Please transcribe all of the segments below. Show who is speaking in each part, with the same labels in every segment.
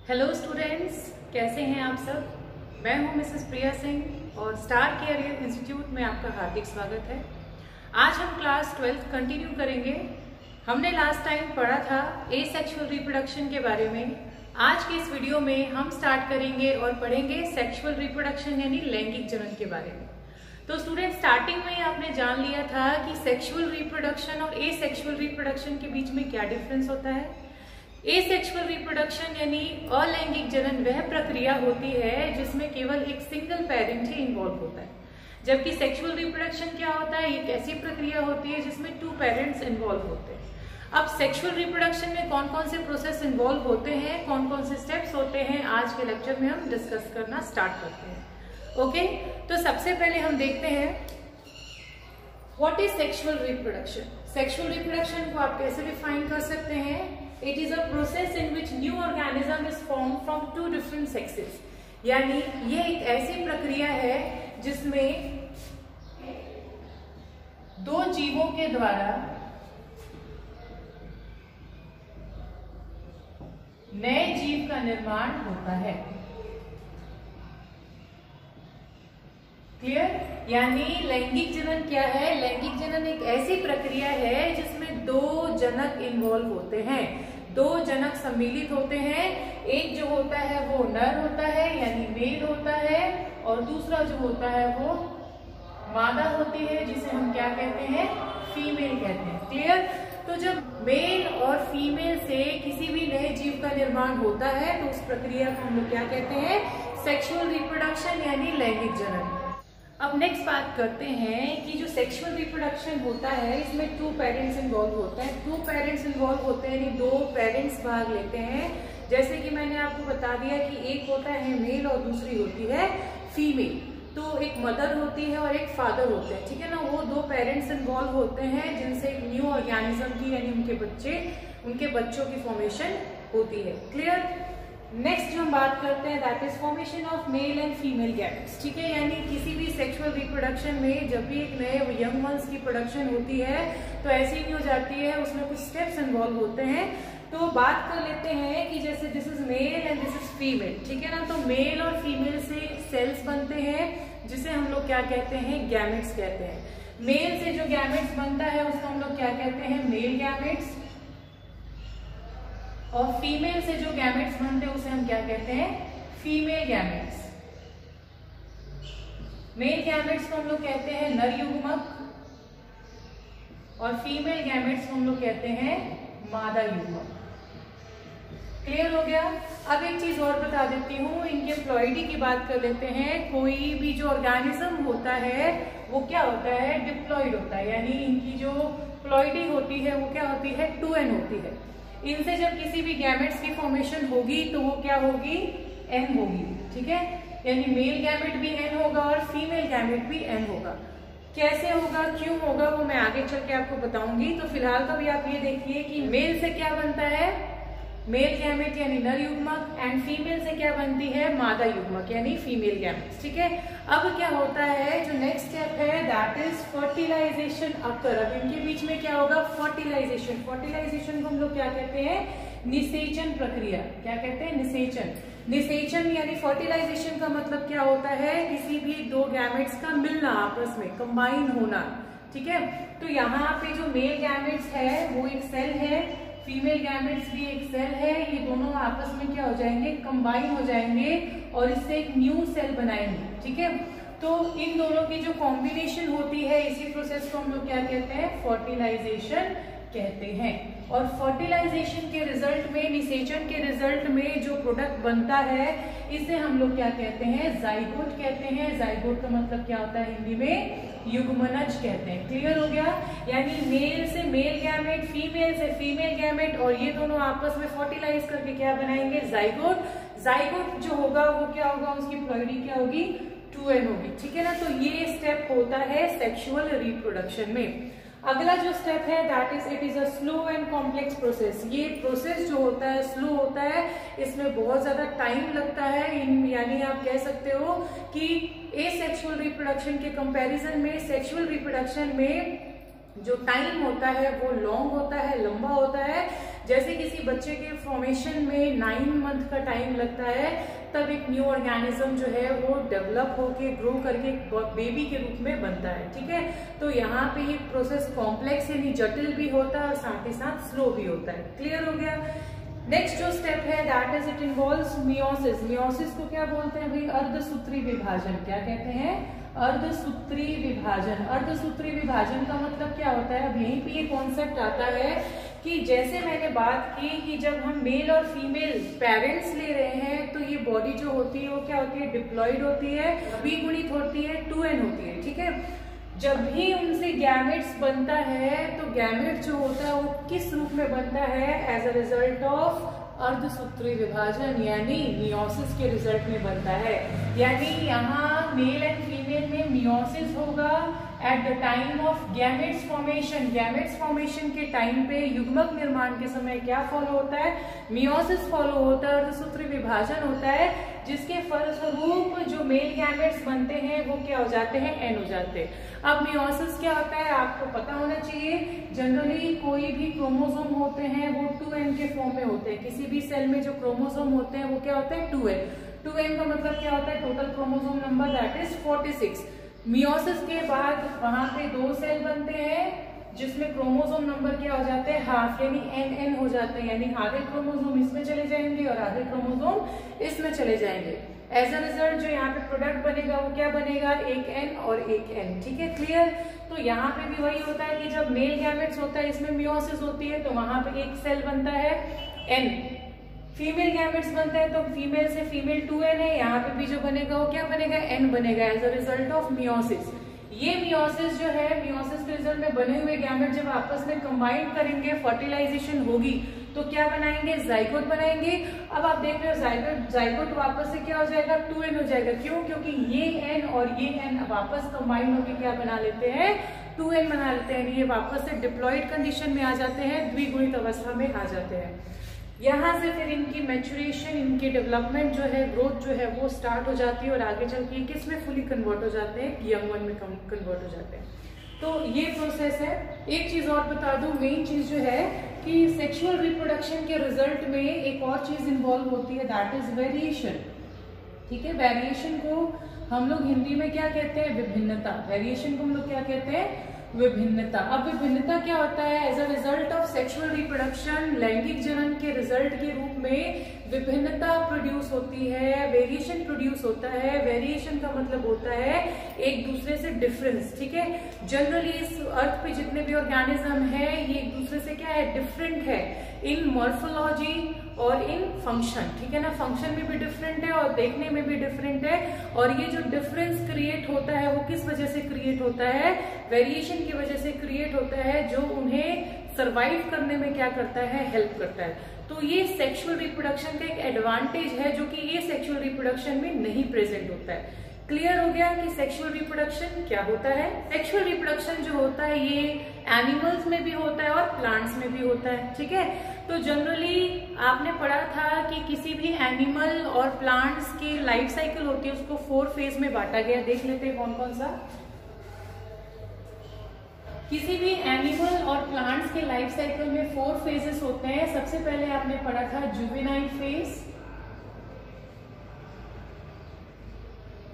Speaker 1: Hello students, कैसे हैं आप सब। मैं हूं मिसेस प्रिया सिंह और स्टार कैरियर इंस्टीट्यूट में आपका हार्दिक स्वागत है। आज हम क्लास 12 कंटिन्यू करेंगे। हमने लास्ट टाइम पढ़ा था एसेक्सुअल रिप्रोडक्शन के बारे में। आज के इस वीडियो में हम स्टार्ट करेंगे और पढ़ेंगे सेक्सुअल रिप्रोडक्शन यानी लैंगिक जनन के बारे में। तो स्टूडेंट, स्टार्टिंग में आपने जान लिया था कि सेक्सुअल रिप्रोडक्शन और एसेक्सुअल रिप्रोडक्शन के बीच में क्या डिफरेंस होता है। एसेक्सुअल रिप्रोडक्शन यानी अलैंगिक जनन वह प्रक्रिया होती है जिसमें केवल एक सिंगल पेरेंट ही इन्वॉल्व होता है, जबकि सेक्सुअल रिप्रोडक्शन क्या होता है, एक ऐसी प्रक्रिया होती है जिसमें 2 पेरेंट्स इन्वॉल्व होते हैं। अब सेक्सुअल रिप्रोडक्शन में कौन कौन से प्रोसेस इन्वॉल्व होते हैं, कौन कौन से स्टेप्स होते हैं, आज के लेक्चर में हम डिस्कस करना स्टार्ट करते हैं। ओके, तो सबसे पहले हम देखते हैं what is sexual reproduction. Sexual reproduction को आप कैसे डिफाइन कर सकते हैं। It is a process in which new organism is formed from 2 different sexes। यानी ये एक ऐसी प्रक्रिया है जिसमें 2 जीवों के द्वारा नए जीव का निर्माण होता है। क्लियर? यानी लैंगिक जनन क्या है। लैंगिक जनन एक ऐसी प्रक्रिया है जिसमें 2 जनक इन्वॉल्व होते हैं, 2 जनक सम्मिलित होते हैं। एक जो होता है वो नर होता है यानी मेल होता है, और दूसरा जो होता है वो मादा होती है जिसे हम क्या कहते हैं, फीमेल कहते हैं। क्लियर? तो जब मेल और फीमेल से किसी भी नए जीव का निर्माण होता है तो उस प्रक्रिया को हम लोग क्या कहते हैं, सेक्सुअल रिप्रोडक्शन यानी लैंगिक जनन। अब नेक्स्ट बात करते हैं कि जो सेक्सुअल रिप्रोडक्शन होता है इसमें 2 पेरेंट्स इन्वॉल्व होते हैं। 2 पेरेंट्स इन्वॉल्व होते हैं यानी 2 पेरेंट्स भाग लेते हैं। जैसे कि मैंने आपको बता दिया कि एक होता है मेल और दूसरी होती है फीमेल। तो एक मदर होती है और एक फादर होते हैं, ठीक है ना। वो 2 पेरेंट्स इन्वॉल्व होते हैं जिनसे एक न्यू ऑर्गेनिज्म की यानी उनके बच्चों की फॉर्मेशन होती है। क्लियर? नेक्स्ट जो हम बात करते हैं that is formation of male and female gametes. ठीक है, यानी किसी भी सेक्सुअल रिप्रोडक्शन में जब भी एक नए यंग वंस की प्रोडक्शन होती है तो ऐसी नहीं हो जाती है, उसमें कुछ स्टेप्स इन्वॉल्व होते हैं। तो बात कर लेते हैं कि जैसे this is male and this is female, ठीक है ना। तो मेल और फीमेल से सेल्स बनते हैं जिसे हम लोग क्या कहते हैं, गैमेट्स कहते हैं। मेल से जो गैमेट्स बनता है उसको हम लोग क्या कहते हैं, मेल गैमेट्स, और फीमेल से जो गैमेट्स बनते हैं उसे हम क्या कहते हैं, फीमेल गैमेट्स। मेल गैमेट्स को हम लोग कहते हैं नर युग्मक और फीमेल गैमेट्स को हम लोग कहते हैं मादा युग्मक। क्लियर हो गया? अब एक चीज और बता देती हूँ, इनके प्लॉइडी की बात कर लेते हैं। कोई भी जो ऑर्गेनिज्म होता है वो क्या होता है, डिप्लॉइड होता है, यानी इनकी जो प्लॉइडी होती है वो क्या होती है, 2n होती है। इनसे जब किसी भी गैमेट्स की फॉर्मेशन होगी तो वो क्या होगी, n होगी। ठीक है, यानी मेल गैमेट भी n होगा और फीमेल गैमेट भी n होगा। कैसे होगा, क्यों होगा, वो मैं आगे चल के आपको बताऊंगी। तो फिलहाल तो अभी आप ये देखिए कि मेल से क्या बनता है, मेल गैमेट यानी नर युग्मक, एंड फीमेल से क्या बनती है, मादा युग्मक यानी फीमेल गैमेट। ठीक है, अब क्या होता है, जो नेक्स्ट स्टेप है दैट इज फर्टिलाइजेशन अकर। अब इनके बीच में क्या होगा, फर्टिलाइजेशन। फर्टिलाइजेशन को हम लोग क्या कहते हैं, निषेचन प्रक्रिया। क्या कहते हैं, निषेचन। निषेचन यानी फर्टिलाइजेशन का मतलब क्या होता है, किसी भी 2 गैमेट्स का मिलना, आपस में कंबाइन होना। ठीक है, तो यहाँ पे जो मेल गैमेट्स है वो एक सेल है, फीमेल गैमेट्स भी एक सेल है, ये दोनों आपस में क्या हो जाएंगे, कंबाइन हो जाएंगे और इससे एक न्यू सेल बनाएंगे। ठीक है, तो इन दोनों की जो कॉम्बिनेशन होती है इसी प्रोसेस को हम लोग क्या कहते हैं, फर्टिलाइजेशन कहते हैं। और फर्टिलाइजेशन के रिजल्ट में, निषेचन के रिजल्ट में जो प्रोडक्ट बनता है इसे हम लोग क्या कहते हैं, जाइगोट कहते हैं। जाइगोट का मतलब क्या होता है हिंदी में, युग्मनज कहते हैं। क्लियर हो गया? यानी मेल से मेल गैमेट, फीमेल से फीमेल गैमेट, और ये दोनों आपस में फर्टिलाइज करके क्या बनाएंगे, जाइगोट। जाइगोट जो होगा वो क्या होगा, उसकी प्लॉइडी क्या होगी, 2n होगी। ठीक है ना, तो ये स्टेप होता है सेक्सुअल रिप्रोडक्शन में। अगला जो स्टेप है that is it is a slow and complex process. ये प्रोसेस जो होता है स्लो होता है, इसमें बहुत ज्यादा टाइम लगता है। यानी आप कह सकते हो कि एसेक्सुअल रिप्रोडक्शन के कंपैरिजन में सेक्सुअल रिप्रोडक्शन में जो टाइम होता है वो लॉन्ग होता है, लंबा होता है, जैसे किसी बच्चे के फॉर्मेशन में 9 मंथ का टाइम लगता है, तब एक न्यू ऑर्गेनिज्म जो है वो डेवलप होके ग्रो करके बेबी के रूप में बनता है। ठीक है, तो यहाँ पे ये प्रोसेस कॉम्प्लेक्स यानी जटिल भी होता है और साथ ही साथ स्लो भी होता है। क्लियर हो गया। नेक्स्ट जो स्टेप है that is it involves meiosis. Meiosis को क्या बोलते हैं भाई? अर्धसूत्री विभाजन। क्या कहते हैं? अर्धसूत्री विभाजन। अर्धसूत्री विभाजन का मतलब क्या होता है? अब यहीं पे ये कॉन्सेप्ट आता है कि जैसे मैंने बात की कि जब हम मेल और फीमेल पेरेंट्स ले रहे हैं तो ये बॉडी जो होती है वो क्या होती है? डिप्लॉइड होती है, द्विगुणित होती है, 2n होती है। ठीक है, जब भी उनसे गैमेट्स बनता है तो गैमेट जो होता है वो किस रूप में बनता है? एज अ रिजल्ट ऑफ अर्धसूत्री विभाजन यानी मियोसिस के रिजल्ट में बनता है। यानी यहाँ मेल एंड फीमेल में मियोसिस होगा at the time of gametes formation. Gametes formation के टाइम पे युग्मक निर्माण के समय क्या फॉलो होता है? मियोसिस फॉलो होता है, अर्धसूत्री विभाजन होता है, जिसके फलस्वरूप जो मेल गैमेट्स बनते हैं वो क्या हो जाते हैं? एन हो जाते हैं। अब मियोसिस क्या होता है आपको पता होना चाहिए। जनरली कोई भी क्रोमोसोम होते हैं वो 2n के फॉर्म में होते हैं। किसी भी सेल में जो क्रोमोसोम होते हैं वो क्या होता है? 2n। 2n का मतलब क्या होता है? Total chromosome number that is 46। Meiosis के बाद वहां पे 2 सेल बनते हैं जिसमें क्रोमोसोम नंबर क्या हो जाते हैं? हाफ, यानी nn हो जाते हैं। यानी आधे क्रोमोसोम इसमें चले जाएंगे और आधे क्रोमोसोम इसमें चले जाएंगे। एज अ रिजल्ट जो यहाँ पे प्रोडक्ट बनेगा वो क्या बनेगा? एक n और एक n। ठीक है, क्लियर। तो यहाँ पे भी वही होता है कि जब मेल गैमेट्स होता है इसमें मियोसिस होती है तो वहां पे एक सेल बनता है n। फीमेल गैमेट्स बनते हैं तो फीमेल से फीमेल 2n है, यहाँ पे भी जो बनेगा वो क्या बनेगा? n बनेगा as a result of meiosis. ये मियोसिस जो है, मियोसिस के रिजल्ट में बने हुए गैमेट जब आपस में कंबाइन करेंगे, फर्टिलाइजेशन होगी तो क्या बनाएंगे? जाइगोट बनाएंगे। अब आप देख रहे हो जाइगोट वापस से क्या हो जाएगा? 2n हो जाएगा। क्यों? क्योंकि ये n और ये n वापस कंबाइन होकर क्या बना लेते हैं? 2n बना लेते हैं। ये वापस से डिप्लॉइड कंडीशन में आ जाते हैं, द्विगुणित अवस्था में आ जाते हैं। यहाँ से फिर इनकी मैच्योरेशन, इनकी डेवलपमेंट जो है, ग्रोथ जो है वो स्टार्ट हो जाती है और आगे चल के किस में फुली कन्वर्ट हो जाते हैं? यंग वन में कन्वर्ट हो जाते हैं। तो ये प्रोसेस है। एक चीज और बता दूं, मेन चीज जो है कि सेक्सुअल रिप्रोडक्शन के रिजल्ट में एक और चीज इन्वॉल्व होती है दैट इज वेरिएशन। ठीक है, वेरिएशन को हम लोग हिंदी में क्या कहते हैं? विभिन्नता। वेरिएशन को हम लोग क्या कहते हैं? विभिन्नता। अब विभिन्नता क्या होता है? As a result of sexual reproduction, लैंगिक जनन के रिजल्ट के रूप में विभिन्नता प्रोड्यूस होती है, वेरिएशन प्रोड्यूस होता है। वेरिएशन का मतलब होता है एक दूसरे से डिफरेंस। ठीक है, जनरली इस अर्थ पे जितने भी ऑर्गेनिज्म है ये एक दूसरे से क्या है? डिफरेंट है इन मॉर्फोलॉजी और इन फंक्शन। ठीक है ना, फंक्शन में भी डिफरेंट है और देखने में भी डिफरेंट है। और ये जो डिफरेंस क्रिएट होता है वो किस वजह से क्रिएट होता है? वेरिएशन की वजह से क्रिएट होता है, जो उन्हें सरवाइव करने में क्या करता है? हेल्प करता है। तो ये सेक्सुअल रिप्रोडक्शन का एक एडवांटेज है जो कि ये सेक्सुअल रिप्रोडक्शन में नहीं प्रेजेंट होता है। क्लियर हो गया कि सेक्सुअल रिप्रोडक्शन क्या होता है? सेक्सुअल रिप्रोडक्शन जो होता है ये एनिमल्स में भी होता है और प्लांट्स में भी होता है। ठीक है, तो जनरली आपने पढ़ा था कि किसी भी एनिमल और प्लांट्स की लाइफ साइकिल होती है, उसको 4 फेज में बांटा गया। देख लेते हैं कौन कौन सा। किसी भी एनिमल और प्लांट्स के लाइफ साइकिल में 4 फेजेस होते हैं। सबसे पहले आपने पढ़ा था जुवेनाइल फेज,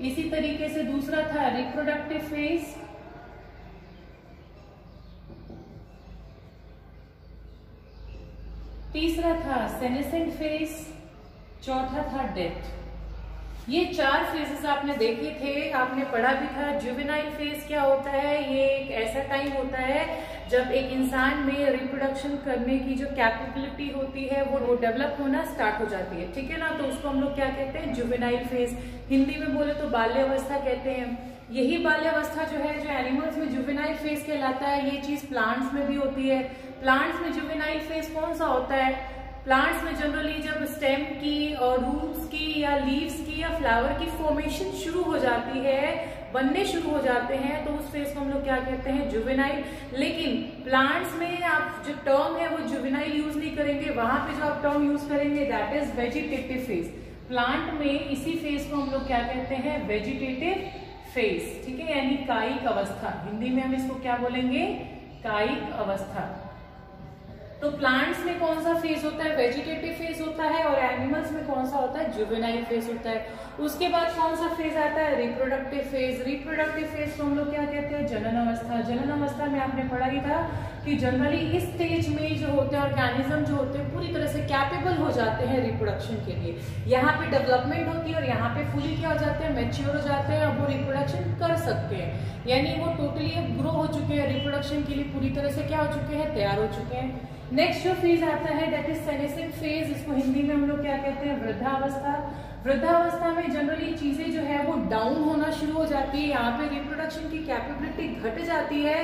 Speaker 1: इसी तरीके से दूसरा था रिप्रोडक्टिव फेज, तीसरा था सेनेसेंट फेज, चौथा था डेथ। ये 4 फेजेस आपने देखे थे, आपने पढ़ा भी था। जुवेनाइल फेज क्या होता है? ये एक ऐसा टाइम होता है जब एक इंसान में रिप्रोडक्शन करने की जो कैपेबिलिटी होती है वो डेवलप होना स्टार्ट हो जाती है। ठीक है ना, तो उसको हम लोग क्या कहते हैं? Juvenile phase. हिंदी में बोले तो बाल्यावस्था कहते हैं। यही बाल्यावस्था जो है, जो एनिमल्स में जुवेनाइल फेज कहलाता है, ये चीज प्लांट्स में भी होती है। प्लांट्स में जुवेनाइल फेज कौन सा होता है? प्लांट्स में जनरली जब स्टेम की और रूट्स की या लीव्स की या फ्लावर की फॉर्मेशन शुरू हो जाती है, बनने शुरू हो जाते हैं, तो उस फेज को हम लोग क्या कहते हैं? जुवेनाइल। लेकिन प्लांट्स में आप जो टर्म है वो जुवेनाइल यूज नहीं करेंगे, वहां पे जो आप टर्म यूज करेंगे that is vegetative phase. Plant में इसी फेज को हम लोग क्या कहते हैं? Vegetative phase. ठीक है, यानी कायिक अवस्था। हिंदी में हम इसको क्या बोलेंगे? कायिक अवस्था। तो प्लांट्स में कौन सा फेज होता है, वेजिटेटिव फेज होता है, और एनिमल्स में कौन सा होता है, जुवेनाइल फेज होता है। उसके बाद कौन सा फेज आता है, रिप्रोडक्टिव फेज। रिप्रोडक्टिव फेज को हम लोग क्या कहते हैं, जनन अवस्था। जनन अवस्था में आपने पढ़ा ही था कि जनरली इस स्टेज में जो होते हैं ऑर्गेनिज्म जो होते हैं पूरी तरह से कैपेबल हो जाते हैं रिप्रोडक्शन के लिए। यहाँ पे डेवलपमेंट होती है और यहाँ पे फुली क्या हो जाते हैं, मैच्योर हो जाते हैं, अब वो रिप्रोडक्शन कर सकते हैं, यानी वो टोटली अब ग्रो हो चुके हैं, रिप्रोडक्शन के लिए पूरी तरह से क्या हो चुके हैं, तैयार हो चुके हैं। नेक्स्ट जो फेज आता है दैट इज सेनेसिक फेज, इसको हिंदी में हम लोग क्या कहते हैं, वृद्धावस्था। वृद्धावस्था में जनरली चीजें जो है वो डाउन होना शुरू हो जाती है, यहाँ पे रिप्रोडक्शन की कैपेबिलिटी घट जाती है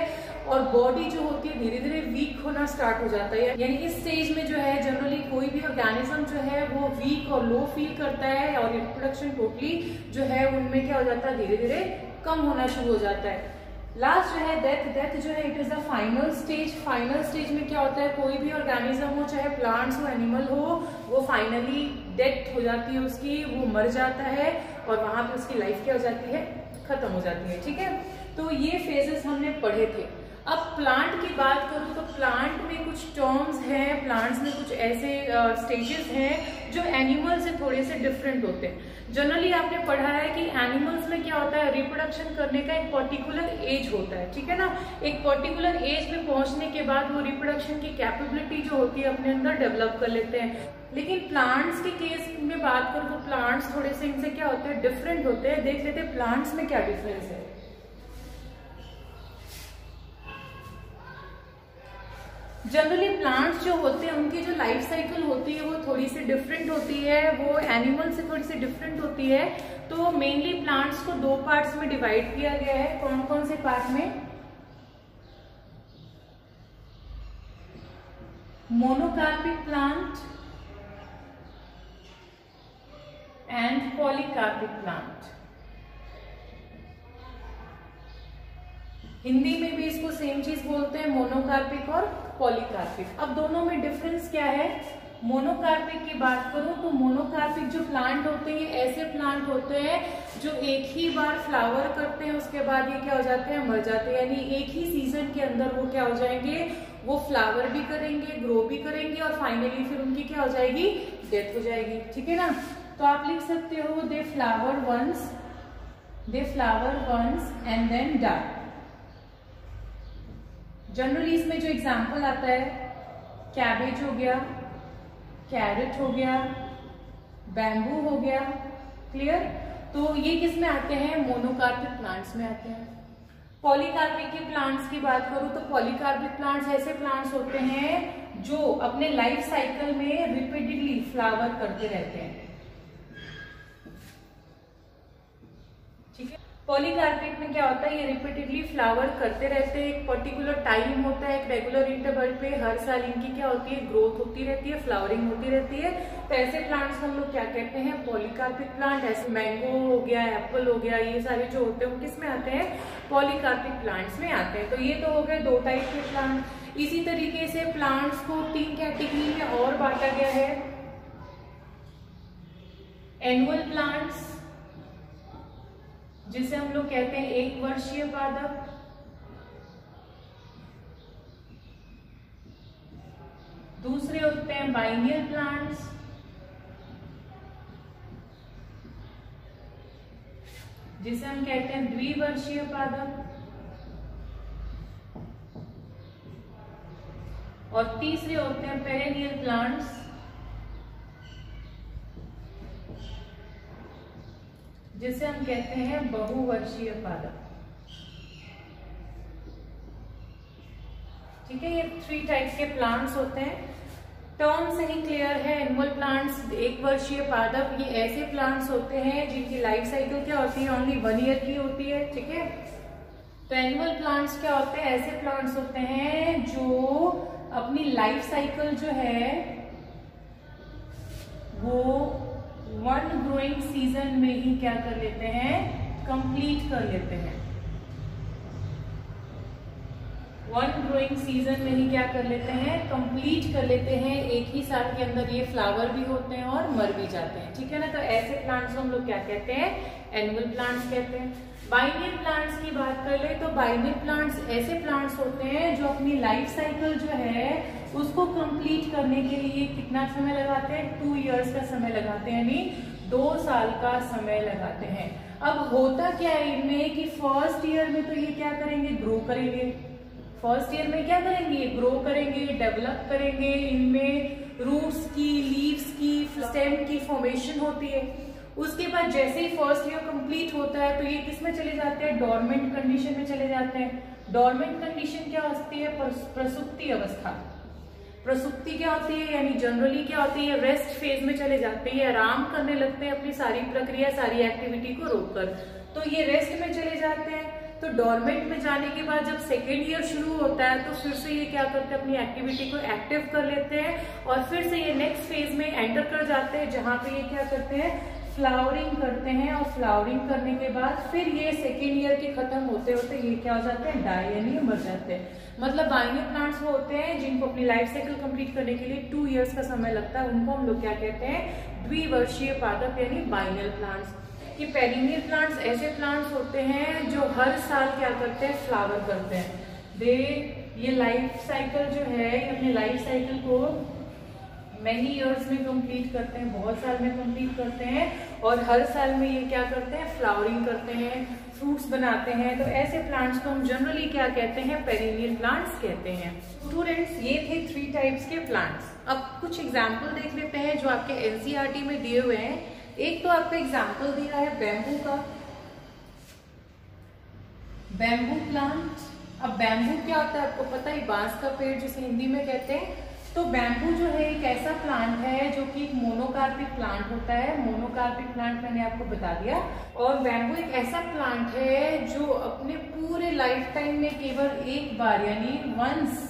Speaker 1: और बॉडी जो होती है धीरे धीरे वीक होना स्टार्ट हो जाता है। यानी इस स्टेज में जो है जनरली कोई भी ऑर्गेनिज्म जो है वो वीक और लो फील करता है और रिप्रोडक्शन टोटली जो है उनमें क्या हो जाता है, धीरे धीरे कम होना शुरू हो जाता है। लास्ट जो है डेथ। डेथ जो है it is the final stage. Final stage में क्या होता है, कोई भी ऑर्गेनिज्म हो, चाहे प्लांट्स हो, एनिमल हो, वो फाइनली डेथ हो जाती है उसकी, वो मर जाता है और वहां पे उसकी लाइफ क्या हो जाती है, खत्म हो जाती है। ठीक है, तो ये फेजेस हमने पढ़े थे। अब प्लांट की बात करूं तो प्लांट में कुछ टर्म्स हैं, प्लांट्स में कुछ ऐसे स्टेजेस हैं जो एनिमल से थोड़े से डिफरेंट होते हैं। जनरली आपने पढ़ा है कि एनिमल्स में क्या होता है, रिप्रोडक्शन करने का एक पर्टिकुलर एज होता है, ठीक है ना। एक पर्टिकुलर एज में पहुंचने के बाद वो रिप्रोडक्शन की कैपेबिलिटी जो होती है अपने अंदर डेवलप कर लेते हैं। लेकिन प्लांट्स के केस में बात करूं तो प्लांट्स थोड़े से इनसे क्या होते हैं, डिफरेंट होते हैं। देख लेते हैं प्लांट्स में क्या डिफरेंस है। जनरली प्लांट्स जो होते हैं उनकी जो लाइफ साइकिल होती है वो थोड़ी सी डिफरेंट होती है, वो एनिमल से थोड़ी सी डिफरेंट होती है। तो मेनली प्लांट्स को दो पार्ट्स में डिवाइड किया गया है। कौन कौन से पार्ट में, monocarpic plant and polycarpic plant. Hindi में भी इसको सेम चीज बोलते हैं, मोनोकार्पिक और पॉलीकार्पिक। अब दोनों में डिफरेंस क्या है। मोनोकार्पिक की बात करूं तो मोनोकार्पिक जो प्लांट होते हैं ऐसे प्लांट होते हैं जो एक ही बार फ्लावर करते हैं, उसके बाद ये क्या हो जाते हैं, मर जाते हैं। यानी एक ही सीजन के अंदर वो क्या हो जाएंगे, वो फ्लावर भी करेंगे, ग्रो भी करेंगे और फाइनली फिर उनकी क्या हो जाएगी, डेथ हो जाएगी। ठीक है ना। तो आप लिख सकते हो they flower once and then die. Generally इसमें जो एग्जाम्पल आता है, कैबेज हो गया, कैरेट हो गया, बैम्बू हो गया। क्लियर। तो ये किस में आते हैं, मोनोकार्पिक प्लांट्स में आते हैं। पॉलीकार्पिक के प्लांट्स की बात करूं तो पॉलीकार्पिक प्लांट्स ऐसे प्लांट्स होते हैं जो अपने लाइफ साइकिल में रिपीटेडली फ्लावर करते रहते हैं। ठीक है। पॉलीकार्पिक में क्या होता है, ये रिपीटेडली फ्लावर करते रहते हैं, एक पर्टिकुलर टाइम होता है, एक रेगुलर इंटरवल पे हर साल इनकी क्या होती है, ग्रोथ होती रहती है, फ्लावरिंग होती रहती है। तो ऐसे प्लांट्स हम लोग क्या कहते हैं, पॉलीकार्पिक प्लांट। ऐसे मैंगो हो गया, एप्पल हो गया, ये सारे जो होते हैं वो किस में आते हैं, पॉलीकार्पिक प्लांट्स में आते हैं। तो ये तो हो गए दो टाइप के प्लांट। इसी तरीके से प्लांट्स को 3 कैटेगरी में और बांटा गया है। एनुअल प्लांट्स जिसे हम लोग कहते हैं 1 वर्षीय पादप, दूसरे होते हैं बाइनियल प्लांट्स, जिसे हम कहते हैं द्विवर्षीय पादप, और तीसरे होते हैं पेरेनियल प्लांट्स, जिसे हम कहते हैं बहुवर्षीय पादप। ठीक है, ये 3 टाइप के प्लांट्स होते हैं। टर्म से ही क्लियर है। एनुअल प्लांट्स 1 वर्षीय पादप, ये ऐसे प्लांट्स होते हैं जिनकी लाइफ साइकिल क्या होती है, ओनली 1 ईयर की होती है। ठीक है। तो एनुअल प्लांट्स क्या होते हैं, ऐसे प्लांट्स होते हैं जो अपनी लाइफ साइकिल जो है वो 1 ग्रोइंग सीजन में ही क्या कर लेते हैं, कंप्लीट कर लेते हैं। 1 ग्रोइंग सीजन में ही क्या कर लेते हैं, कंप्लीट कर लेते हैं। एक ही साल के अंदर ये फ्लावर भी होते हैं और मर भी जाते हैं। ठीक है ना। तो ऐसे प्लांट्स हम लोग क्या कहते हैं, एनुअल प्लांट्स कहते हैं। बाइनियल प्लांट्स की बात कर ले तो बाइनियल प्लांट्स ऐसे प्लांट्स होते हैं जो अपनी लाइफ साइकिल जो है उसको कंप्लीट करने के लिए कितना समय लगाते हैं? 2 इयर्स का समय लगाते हैं, यानी 2 साल का समय लगाते हैं। अब होता क्या है इनमें कि फर्स्ट ईयर में तो ये क्या करेंगे? ग्रो करेंगे। फर्स्ट ईयर में क्या करेंगे? ग्रो करेंगे, डेवलप करेंगे। इनमें रूट्स की, लीव्स की, स्टेम की फॉर्मेशन होती है। उसके बाद जैसे ही फर्स्ट ईयर कंप्लीट होता है तो ये किस में चले जाते हैं? डोरमेंट कंडीशन में चले जाते हैं। डोरमेंट कंडीशन क्या होती है? प्रसुप्ति अवस्था। प्रसुप्ति क्या होती है? यानी जनरली क्या होती है? रेस्ट फेज में चले जाते हैं, आराम करने लगते हैं अपनी सारी प्रक्रिया, सारी एक्टिविटी को रोककर। तो ये रेस्ट में चले जाते हैं। तो डोरमेंट में जाने के बाद जब सेकेंड ईयर शुरू होता है तो फिर से ये क्या करते हैं? अपनी एक्टिविटी को एक्टिव कर लेते हैं और फिर से ये नेक्स्ट फेज में एंटर कर जाते हैं, जहां पे ये क्या करते हैं? फ्लावरिंग करते हैं। और फ्लावरिंग करने के बाद फिर ये सेकेंड ईयर के खत्म होते होते ये क्या हो जाते हैं? डाई, यानी मर जाते हैं। मतलब बाइनल प्लांट्स वो होते हैं जिनको अपनी लाइफ साइकिल कंप्लीट करने के लिए 2 इयर्स का समय लगता है। उनको हम लोग क्या कहते हैं? द्विवर्षीय पादप, यानी बाइनल प्लांट्स। कि पेरिनियल प्लांट्स ऐसे प्लांट्स होते हैं जो हर साल क्या करते हैं? फ्लावर करते हैं। ये लाइफ साइकिल जो है, ये अपने लाइफ साइकिल को मैनी इयर्स में कंप्लीट करते हैं, बहुत साल में कंप्लीट करते हैं। और हर साल में ये क्या करते हैं? फ्लावरिंग करते हैं, फ्रूट्स बनाते हैं। तो ऐसे प्लांट्स को हम जनरली क्या कहते हैं? पेरिनियल प्लांट्स कहते हैं। स्टूडेंट्स, ये थे 3 टाइप्स के प्लांट्स। अब कुछ एग्जाम्पल देख लेते हैं जो आपके एनसीईआरटी में दिए हुए हैं। एक तो आपको एग्जाम्पल दिया है बैम्बू का, बैम्बू प्लांट। अब बैम्बू क्या होता है आपको पता है? बांस का पेड़ जिसे हिंदी में कहते हैं। तो बैम्बू जो है एक ऐसा प्लांट है जो कि एक मोनोकार्पिक प्लांट होता है। मोनोकार्पिक प्लांट मैंने आपको बता दिया। और बैम्बू एक ऐसा प्लांट है जो अपने पूरे लाइफ टाइम में केवल एक बार, यानी वंस,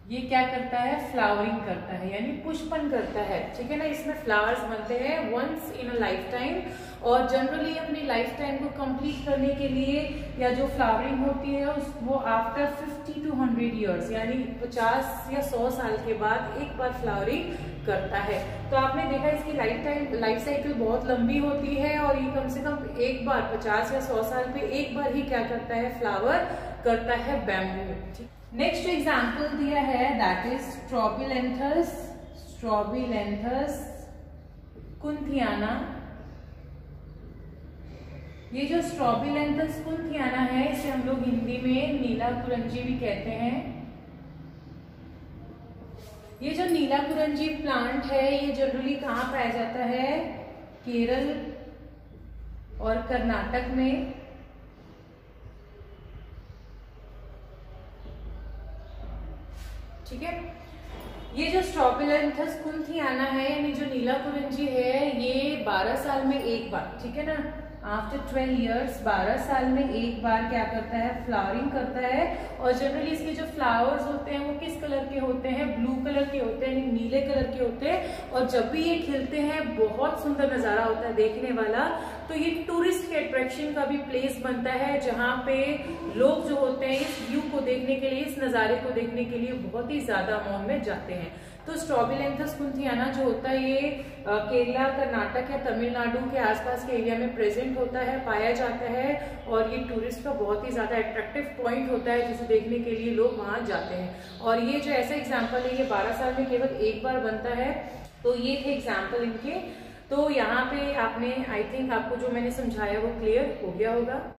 Speaker 1: ये क्या करता है? फ्लावरिंग करता है, यानी पुष्पन करता है। ठीक है ना? इसमें फ्लावर्स बनते हैं once in a lifetime. और जनरली अपनी लाइफ टाइम को कंप्लीट करने के लिए या जो फ्लावरिंग होती है वो आफ्टर 50 to 100 ईयर्स, यानी 50 या 100 साल के बाद एक बार फ्लावरिंग करता है। तो आपने देखा इसकी लाइफ साइकिल बहुत लंबी होती है और ये कम से कम एक बार 50 या 100 साल पे एक बार ही क्या करता है? फ्लावर करता है बैम्बू। नेक्स्ट एग्जाम्पल दिया है दैट इज स्ट्रॉबिलैंथस कुंथियाना। ये जो स्ट्रॉबिलैंथस कुंथियाना है इसे हम लोग हिंदी में नीला कुरंजी भी कहते हैं। ये जो नीला कुरंजी प्लांट है ये जनरली कहाँ पाया जाता है? केरल और कर्नाटक में। ठीक है। ये जो स्ट्रॉबिलैंथस कुंथियाना है यानी जो नीला कुरंजी है ये 12 साल में एक बार, ठीक है ना, आफ्टर 12 इयर्स 12 साल में एक बार क्या करता है? फ्लावरिंग करता है। और जनरली इसके जो फ्लावर्स होते हैं वो किस कलर के होते हैं? ब्लू कलर के होते हैं, नीले कलर के होते हैं। और जब भी ये खिलते हैं बहुत सुंदर नजारा होता है देखने वाला। तो ये टूरिस्ट के अट्रैक्शन का भी प्लेस बनता है जहाँ पे लोग जो होते हैं इस व्यू को देखने के लिए, इस नजारे को देखने के लिए बहुत ही ज्यादा अमाउंट में जाते हैं। तो स्ट्रॉबिलैंथस कुंथियाना जो होता है ये केरला, कर्नाटक या तमिलनाडु के आसपास के एरिया में प्रेजेंट होता है, पाया जाता है। और ये टूरिस्ट का बहुत ही ज्यादा अट्रैक्टिव पॉइंट होता है जिसे देखने के लिए लोग वहां जाते हैं। और ये जो ऐसा एग्जाम्पल है ये 12 साल में केवल एक बार बनता है। तो ये थे एग्जाम्पल इनके। तो यहाँ पे आपने आई थिंक आपको जो मैंने समझाया वो क्लियर हो गया होगा।